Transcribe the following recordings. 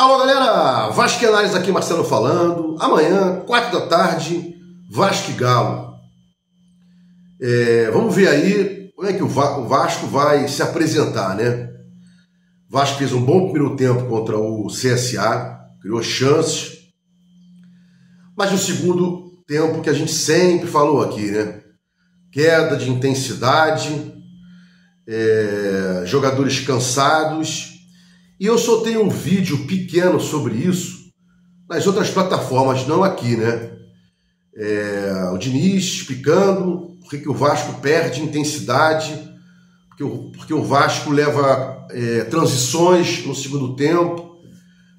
Alô galera, Vasquenares aqui, Marcelo falando. Amanhã, 4 da tarde, Vasco e Galo. Vamos ver aí como é que o Vasco vai se apresentar, né? O Vasco fez um bom primeiro tempo contra o CSA, criou chances. Mas no segundo tempo, que a gente sempre falou aqui, né? Queda de intensidade, jogadores cansados. E eu soltei um vídeo pequeno sobre isso nas outras plataformas, não aqui, né? O Diniz explicando por que o Vasco perde intensidade, porque o Vasco leva transições no segundo tempo,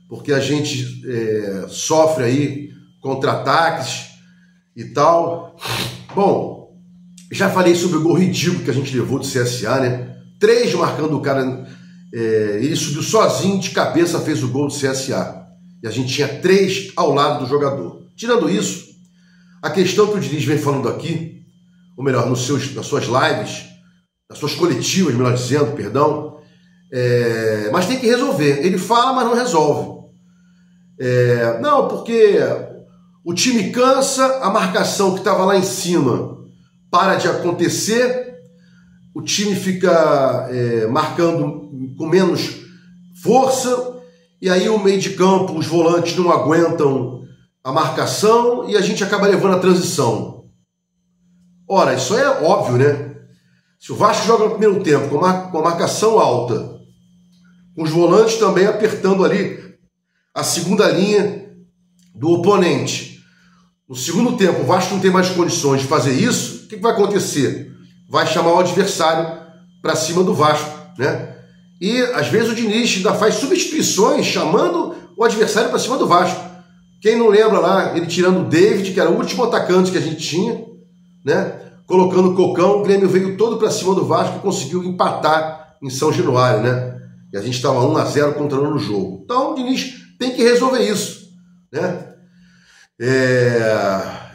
porque a gente sofre aí contra-ataques e tal. Bom, já falei sobre o gol ridículo que a gente levou do CSA, né? 3 marcando o cara... ele subiu sozinho, de cabeça, fez o gol do CSA. E a gente tinha 3 ao lado do jogador. Tirando isso, a questão que o Diniz vem falando aqui, ou melhor, nas suas lives, nas suas coletivas, melhor dizendo, perdão, mas tem que resolver. Ele fala, mas não resolve. Não, porque o time cansa, a marcação que estava lá em cima para de acontecer, o time fica marcando com menos força, e aí o meio de campo, os volantes não aguentam a marcação e a gente acaba levando a transição. Ora, isso é óbvio, né? Se o Vasco joga no primeiro tempo com a marcação alta, com os volantes também apertando ali a segunda linha do oponente, no segundo tempo o Vasco não tem mais condições de fazer isso, o que vai acontecer? Vai chamar o adversário para cima do Vasco, né? E às vezes o Diniz ainda faz substituições chamando o adversário para cima do Vasco. Quem não lembra lá, ele tirando o David, que era o último atacante que a gente tinha, né? Colocando o Cocão, o Grêmio veio todo para cima do Vasco e conseguiu empatar em São Januário, né? E a gente estava 1-0 controlando o jogo. Então o Diniz tem que resolver isso, né?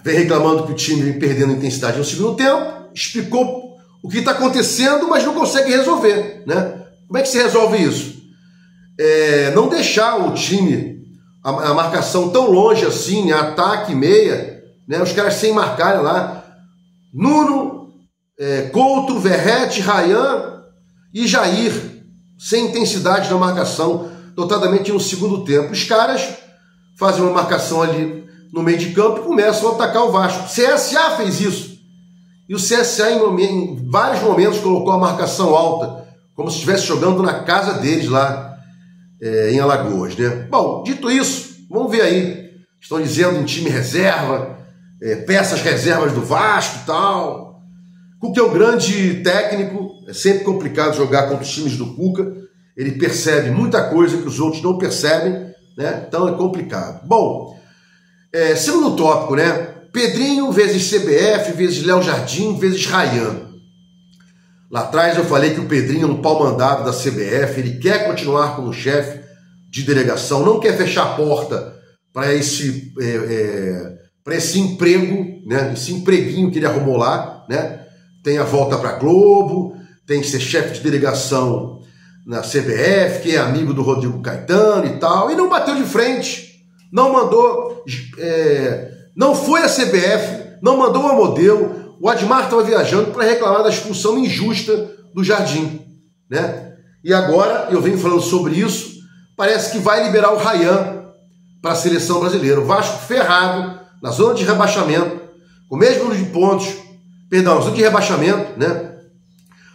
Vem reclamando que o time vem perdendo intensidade no segundo tempo, explicou o que está acontecendo, mas não consegue resolver, né? Como é que se resolve isso? Não deixar o time, a marcação tão longe assim, ataque, meia, né? Os caras sem marcarem lá, Nuno, Couto, Verrete, Rayan e Jair, sem intensidade na marcação, notadamente no segundo tempo. Os caras fazem uma marcação ali no meio de campo e começam a atacar o Vasco. O CSA fez isso. E o CSA em vários momentos colocou a marcação alta, como se estivesse jogando na casa deles lá em Alagoas, né? Bom, dito isso, vamos ver aí. Estão dizendo em time reserva, peças reservas do Vasco e tal. Cuca é um grande técnico, é sempre complicado jogar contra os times do Cuca. Ele percebe muita coisa que os outros não percebem, né? Então é complicado. Bom, segundo tópico, né? Pedrinho vezes CBF, vezes Léo Jardim, vezes Rayan. Lá atrás eu falei que o Pedrinho é um pau-mandado da CBF, ele quer continuar como chefe de delegação, não quer fechar a porta para esse emprego, né? Esse empreguinho que ele arrumou lá, né? Tem a volta para Globo, tem que ser chefe de delegação na CBF, que é amigo do Rodrigo Caetano e tal, e não bateu de frente, não mandou, não foi a CBF, não mandou o Amodeu. O Admar estava viajando para reclamar da expulsão injusta do Jardim, né? E agora, eu venho falando sobre isso, parece que vai liberar o Rayan para a seleção brasileira. O Vasco ferrado, na zona de rebaixamento, com o mesmo número de pontos, perdão, na zona de rebaixamento, né?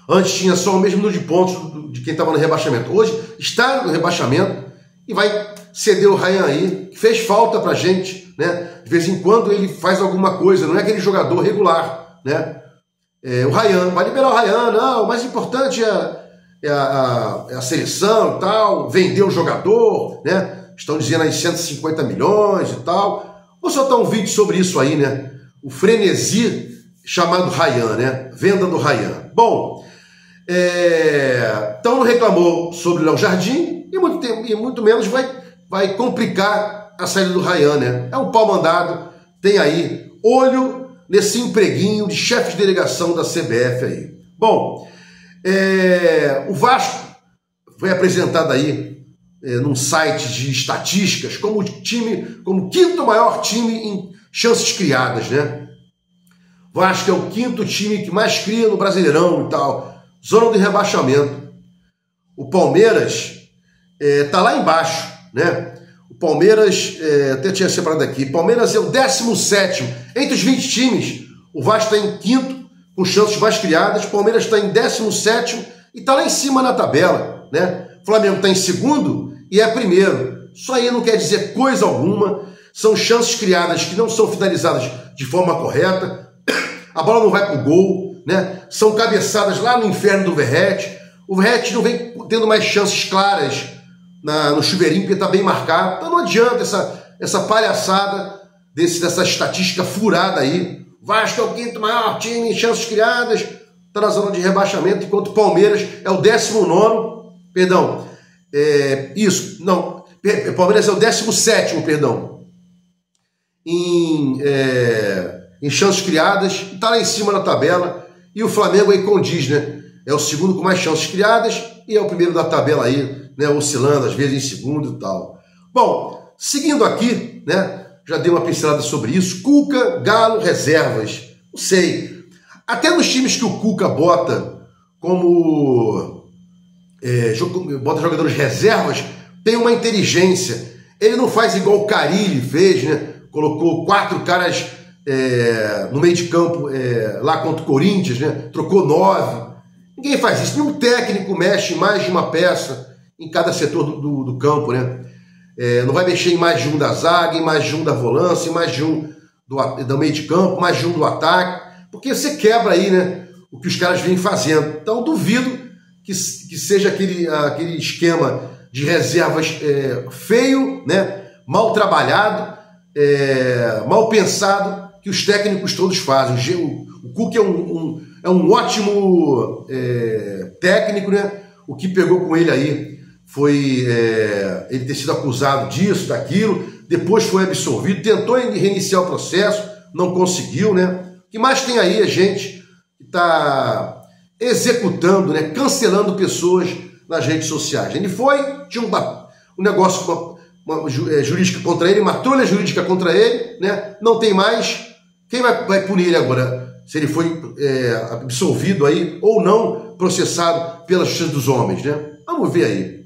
Antes tinha só o mesmo número de pontos de quem estava no rebaixamento. Hoje está no rebaixamento e vai ceder o Rayan aí, que fez falta pra gente, né? De vez em quando ele faz alguma coisa, não é aquele jogador regular, né? O Rayan, vai liberar o Rayan, não, o mais importante é a seleção e tal, vender o jogador, né? Estão dizendo aí 150 milhões e tal. Vou soltar um vídeo sobre isso aí, né? O frenesi chamado Rayan, né? Venda do Rayan. Bom, então não reclamou sobre o Léo Jardim e muito menos vai complicar a saída do Rayan, né? É um pau mandado, tem aí olho nesse empreguinho de chefe de delegação da CBF aí. Bom, o Vasco foi apresentado aí num site de estatísticas como quinto maior time em chances criadas, né? Vasco é o quinto time que mais cria no Brasileirão e tal, zona de rebaixamento. O Palmeiras tá lá embaixo, né? O Palmeiras, até tinha separado aqui, Palmeiras é o 17º entre os 20 times. O Vasco está em quinto, com chances mais criadas. O Palmeiras está em 17º e está lá em cima na tabela, né? O Flamengo está em segundo e é primeiro. Isso aí não quer dizer coisa alguma. São chances criadas que não são finalizadas de forma correta. A bola não vai para o gol, né? São cabeçadas lá no inferno do Verratti. O Verratti não vem tendo mais chances claras no chuveirinho, porque está bem marcado. Então não adianta essa palhaçada dessa estatística furada aí. Vasco é o quinto maior time em chances criadas, está na zona de rebaixamento, enquanto o Palmeiras é o 19º, perdão, Palmeiras é o 17º, perdão, em chances criadas, está lá em cima na tabela, e o Flamengo aí condiz, né? É o segundo com mais chances criadas e é o primeiro da tabela aí, né? Oscilando, às vezes em segundo e tal. Bom, seguindo aqui, né? Já dei uma pincelada sobre isso. Cuca, Galo, reservas. Não sei. Até nos times que o Cuca bota como bota jogadores reservas, tem uma inteligência. Ele não faz igual o Carille fez, né? Colocou 4 caras no meio de campo lá contra o Corinthians, né? Trocou 9. Ninguém faz isso. Nenhum técnico mexe em mais de uma peça em cada setor do campo, né? Não vai mexer em mais de um da zaga, em mais de um da volância, em mais de um do meio de campo, mais de um do ataque, porque você quebra aí, né, o que os caras vêm fazendo. Então duvido que seja aquele esquema de reservas feio, né, mal trabalhado, mal pensado, que os técnicos todos fazem. O Cuca é um ótimo técnico, né? O que pegou com ele aí foi ele ter sido acusado disso, daquilo, depois foi absolvido, tentou reiniciar o processo, não conseguiu, né? O que mais tem aí é gente que está executando, né? Cancelando pessoas nas redes sociais. Ele tinha um negócio, uma jurídica contra ele, uma trolha jurídica contra ele, né? Não tem mais. Quem vai punir ele agora? Se ele foi absolvido aí ou não processado pela Justiça dos Homens, né? Vamos ver aí.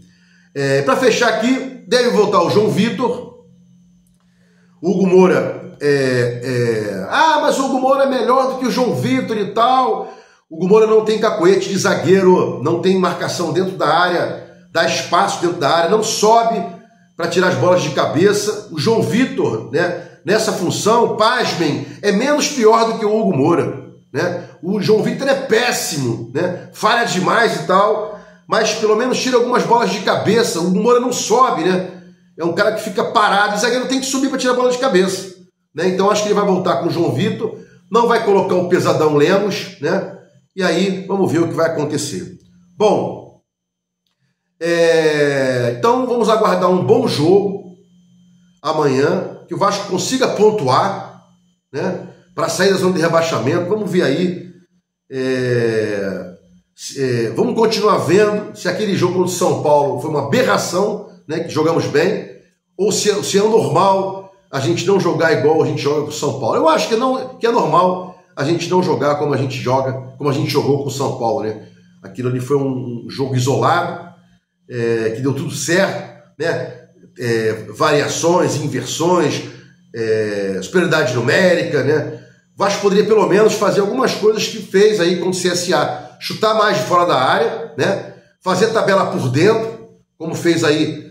Para fechar aqui, deve voltar o João Vitor. O Hugo Moura mas o Hugo Moura é melhor do que o João Vitor e tal. O Hugo Moura não tem cacoete de zagueiro, não tem marcação dentro da área, dá espaço dentro da área, não sobe para tirar as bolas de cabeça. O João Vitor, né, nessa função, pasmem, é menos pior do que o Hugo Moura, né? O João Vitor é péssimo, né? Falha demais e tal, mas pelo menos tira algumas bolas de cabeça. O Hugo Moura não sobe, né? É um cara que fica parado, e o zagueiro tem que subir para tirar a bola de cabeça, né? Então acho que ele vai voltar com o João Vitor, não vai colocar o pesadão Lemos, né? E aí vamos ver o que vai acontecer. Bom, então vamos aguardar um bom jogo amanhã, que o Vasco consiga pontuar, né? Para sair da zona de rebaixamento. Vamos ver aí. Vamos continuar vendo se aquele jogo contra o São Paulo foi uma aberração, né, que jogamos bem, ou se é normal a gente não jogar igual a gente joga com o São Paulo. Eu acho que é normal a gente não jogar como a gente jogou com o São Paulo, né? Aquilo ali foi um jogo isolado, que deu tudo certo, né? Variações, inversões, superioridade numérica, né? O Vasco poderia pelo menos fazer algumas coisas que fez aí com o CSA, chutar mais de fora da área, né? Fazer tabela por dentro, como fez aí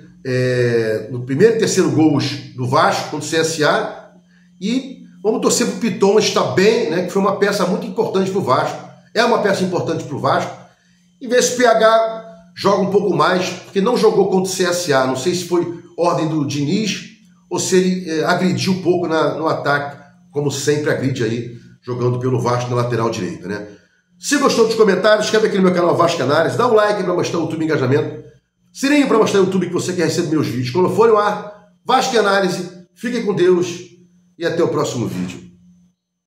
no primeiro e terceiro gols do Vasco contra o CSA, e vamos torcer para o Piton estar bem, né? Que foi uma peça muito importante para o Vasco, é uma peça importante para o Vasco, e ver se o PH joga um pouco mais, porque não jogou contra o CSA, não sei se foi ordem do Diniz ou se ele agrediu um pouco no ataque, como sempre agride aí, jogando pelo Vasco na lateral direita, né? Se gostou dos comentários, escreve aqui no meu canal Vasco Análise, dá um like para mostrar o YouTube engajamento, sininho para mostrar o YouTube que você quer receber meus vídeos. Quando forem ao ar, Vasco Análise, fiquem com Deus e até o próximo vídeo.